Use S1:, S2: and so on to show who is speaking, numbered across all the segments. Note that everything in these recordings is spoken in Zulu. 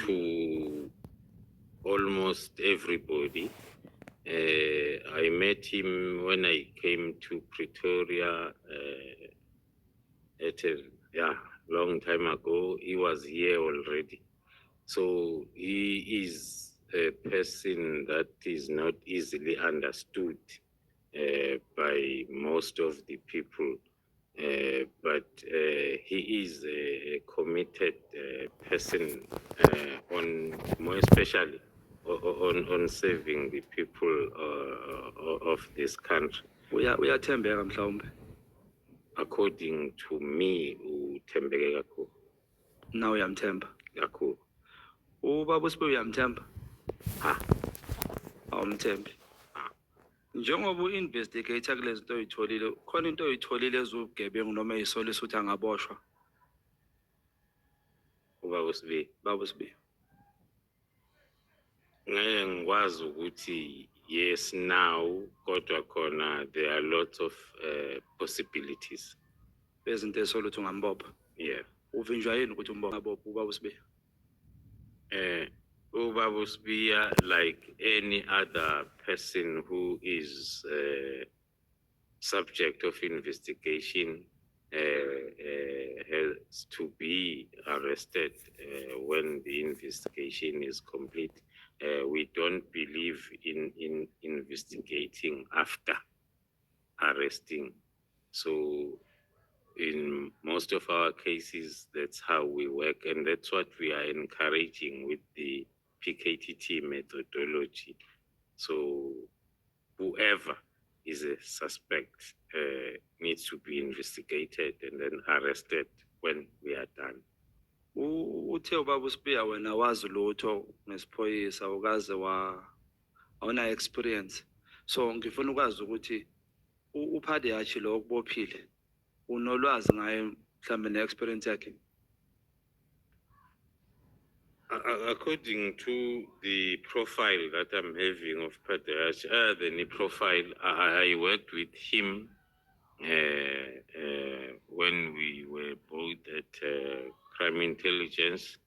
S1: to almost everybody. I met him when I came to Pretoria at a long time ago. He was here already. So he is a person that is not easily understood by most of the people. But he is a committed person more especially on serving the people of this country.
S2: Uyathembeka mhlawumbe.
S1: According to me, uthembeke kakhulu.
S2: Now uyamthemba.
S1: Kakhulu.
S2: Ubaba uSibe uyamthemba? Awumthembi. Njengoba u-investigator kulezi zinto oyitholile, khona into oyitholile ezubugebengu noma eyisolisa ukuthi angaboshwa?
S1: Ubaba uSibe. Ngeke ngikwazi ukuthi yes now, kodwa khona there are lots of possibilities.
S2: Bezinto esola ukuthi ungambopha.
S1: Yeah.
S2: Uvinjwa yini ukuthi umbophe ubaba uSibe?
S1: Ubaba Usibiya, like any other person who is subject of investigation, has to be arrested when the investigation is complete. We don't believe in investigating after arresting. So in most of our cases, that's how we work, and that's what we are encouraging with the PKTT methodology. So whoever is a suspect needs to be investigated and then arrested when we are done.
S2: Uthe ubaba uSibiya wena wazi lutho ngesiphoyisa ukaze awuna experience. So ngifuna ukwazi ukuthi uphade yachi lo okubophile unolwazi ngaye mhlambe ne-experience yakhe.
S1: According to the profile that I'm having of Padayach, the profile, I worked with him when we were both at Crime Intelligence.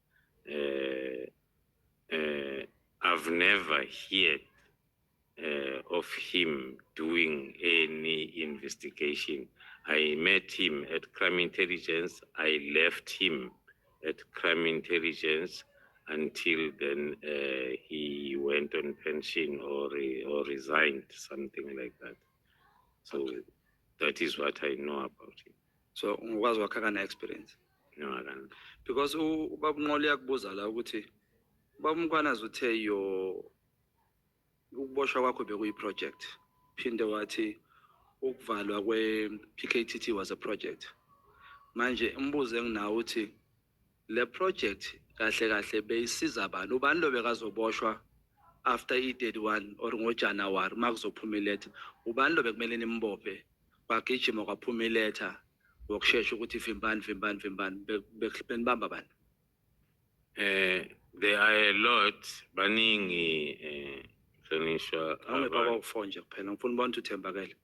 S1: I've never heard of him doing any investigation. I met him at Crime Intelligence. I left him at Crime Intelligence until then he went on pension or resigned, something like that. So that is what I know about him.
S2: So ngikwazi wakhakana experience?
S1: No, I don't.
S2: Because ubaba uNqoli yakubuza la ukuthi ubaba uMkhwanazi uthe ukuboshwa kwakho bekuyi-project. Phinde wathi ukuvalwa kwe-PKTT was a project. Manje umbuzo enginawo uthi le project kahle kahle beyisiza abantu. Ubani lo bekazoboshwa after i-31 or ngoJanuwari makuzophuma iletha? Ubani lo bekumele nimbophe kwagijima kwaphuma iletha wokushesha ukuthi vimbani benibamba bani?
S1: There are a lot baningi Hlonishwa.
S2: Awungepha ukufonje kuphela ngifuna ubona ukuthi uthembakele.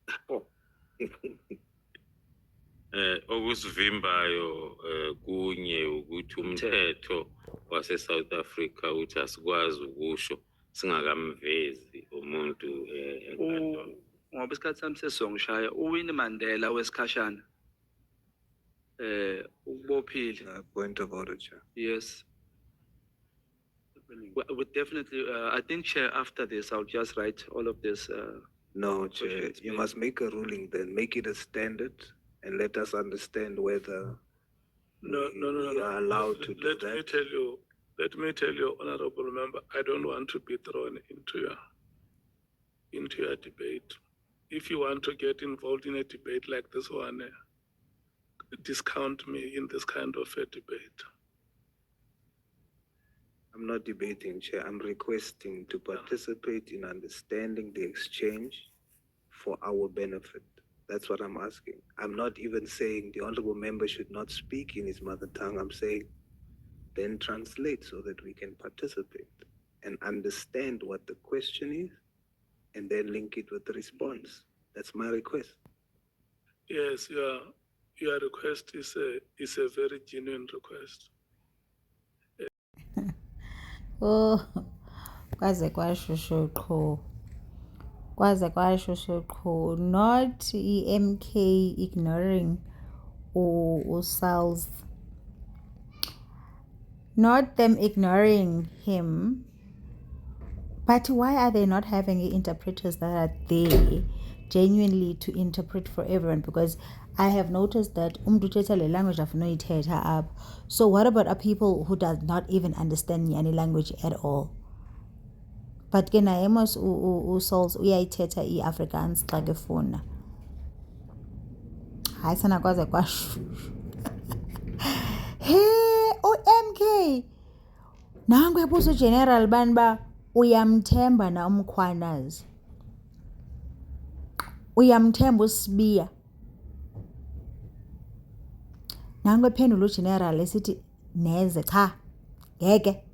S1: Okusivimbayo kunye ukuthi umthetho wase South Africa uthi asikwazi ukusho singakamvezi umuntu enkantolo.
S2: Ngoba isikhathi sami sesongishaya uWinnie Mandela wesikhashana ukubophile.
S3: Point of order, Chair.
S2: Yes. Would definitely I think, Chair, after this I'll just write all of this.
S3: No, Chair, you must make a ruling then, make it a standard and let us understand whether we are allowed to do that.
S4: Let me tell you, Honorable Member, I don't want to be thrown into your debate. If you want to get involved in a debate like this one, discount me in this kind of a debate.
S3: I'm not debating, Chair. I'm requesting to participate in understanding the exchange for our benefit. That's what I'm asking. I'm not even saying the honorable member should not speak in his mother tongue. I'm saying then translate so that we can participate and understand what the question is and then link it with the response. That's my request.
S4: Yes, your request is a very genuine request.
S5: Oh, kwaze kwashushu qho. Kwaze kwashushu qho. Not MK ignoring cells. Not them ignoring him. But why are they not having interpreters that are there genuinely to interpret for everyone? Because I have noticed that le language of no up. So what about people who does not even understand any language at all? But ke naye mos souls uyayithetha i-Afrikaans xa kefuna. Hayi sana kwaze kwashu. Hey, MK. Nangu ebuso general banba uyamthemba na umkhwanazi. Uyamthemba uSibiya. Nangu ephendula ugeneral esithi neze cha. Ngeke.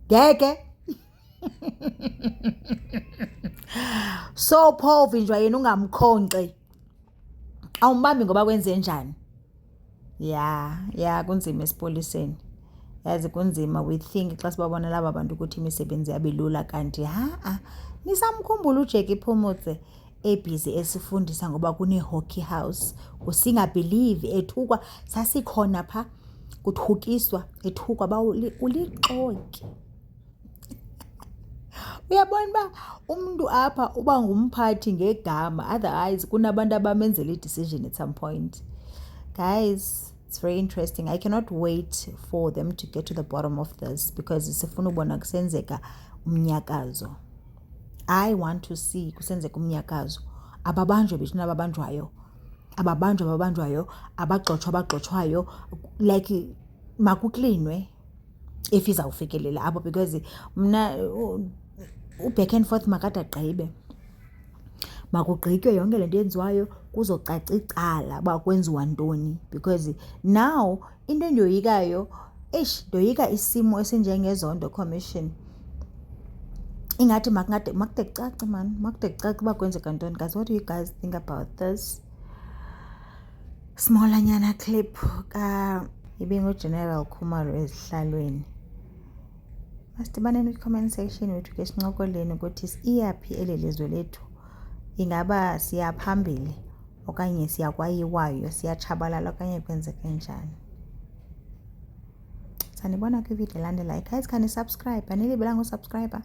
S5: Ngeke. So Paul vinjwa yena ungamkhonqe. Awumbambi ngoba kwenze njani? Yeah, kunzima esipoliseni. Yazi kunzima, we think xa sibabona laba bantu ukuthi imisebenzi yabelula kanti nisamkhumbula uJackie Phumutse ebhizi esifundisa ngoba kune hockey house. Usingabelieve ethukwa sasikhona pha kuthukiswa ethukwa ba ulixoki. Uyabona ba umuntu apha uba ngumphathi ngegama, otherwise kunabantu abamenzela i-decision at some point. Guys, it's very interesting. I cannot wait for them to get to the bottom of this because sifuna ubona kusenzeka umnyakazo. I want to see kusenzeka umnyakazo. Ababanjwe bethu nababanjwayo. Ababanjwayo, abagxotshwayo, like makuklinwe if izawufikelela apho because mna back and forth makade agqibe. Makugqitywe yonke lento yenziwayo kuzocaca icala uba kwenziwa ntoni because now into endiyoyikayo ndoyika isimo esinjengezondo commission. Ingathi makude kucace man, makude kucace uba kwenzeka ntoni. Guys, what do you guys think about this smallanyana clip ibinguGeneral Khumalo ezihlalweni? Masidibaneni kwi-comment section wethu ke sincokoleni ukuthi iyaphi eli lizwe lethu. Ingaba siya phambili okanye siya kwayiwayo, siyatshabalala okanye kwenzeke njani? Sanibona kwivideo elandelayo. Guys, can you subscribe? Anilibelanga usubscriber.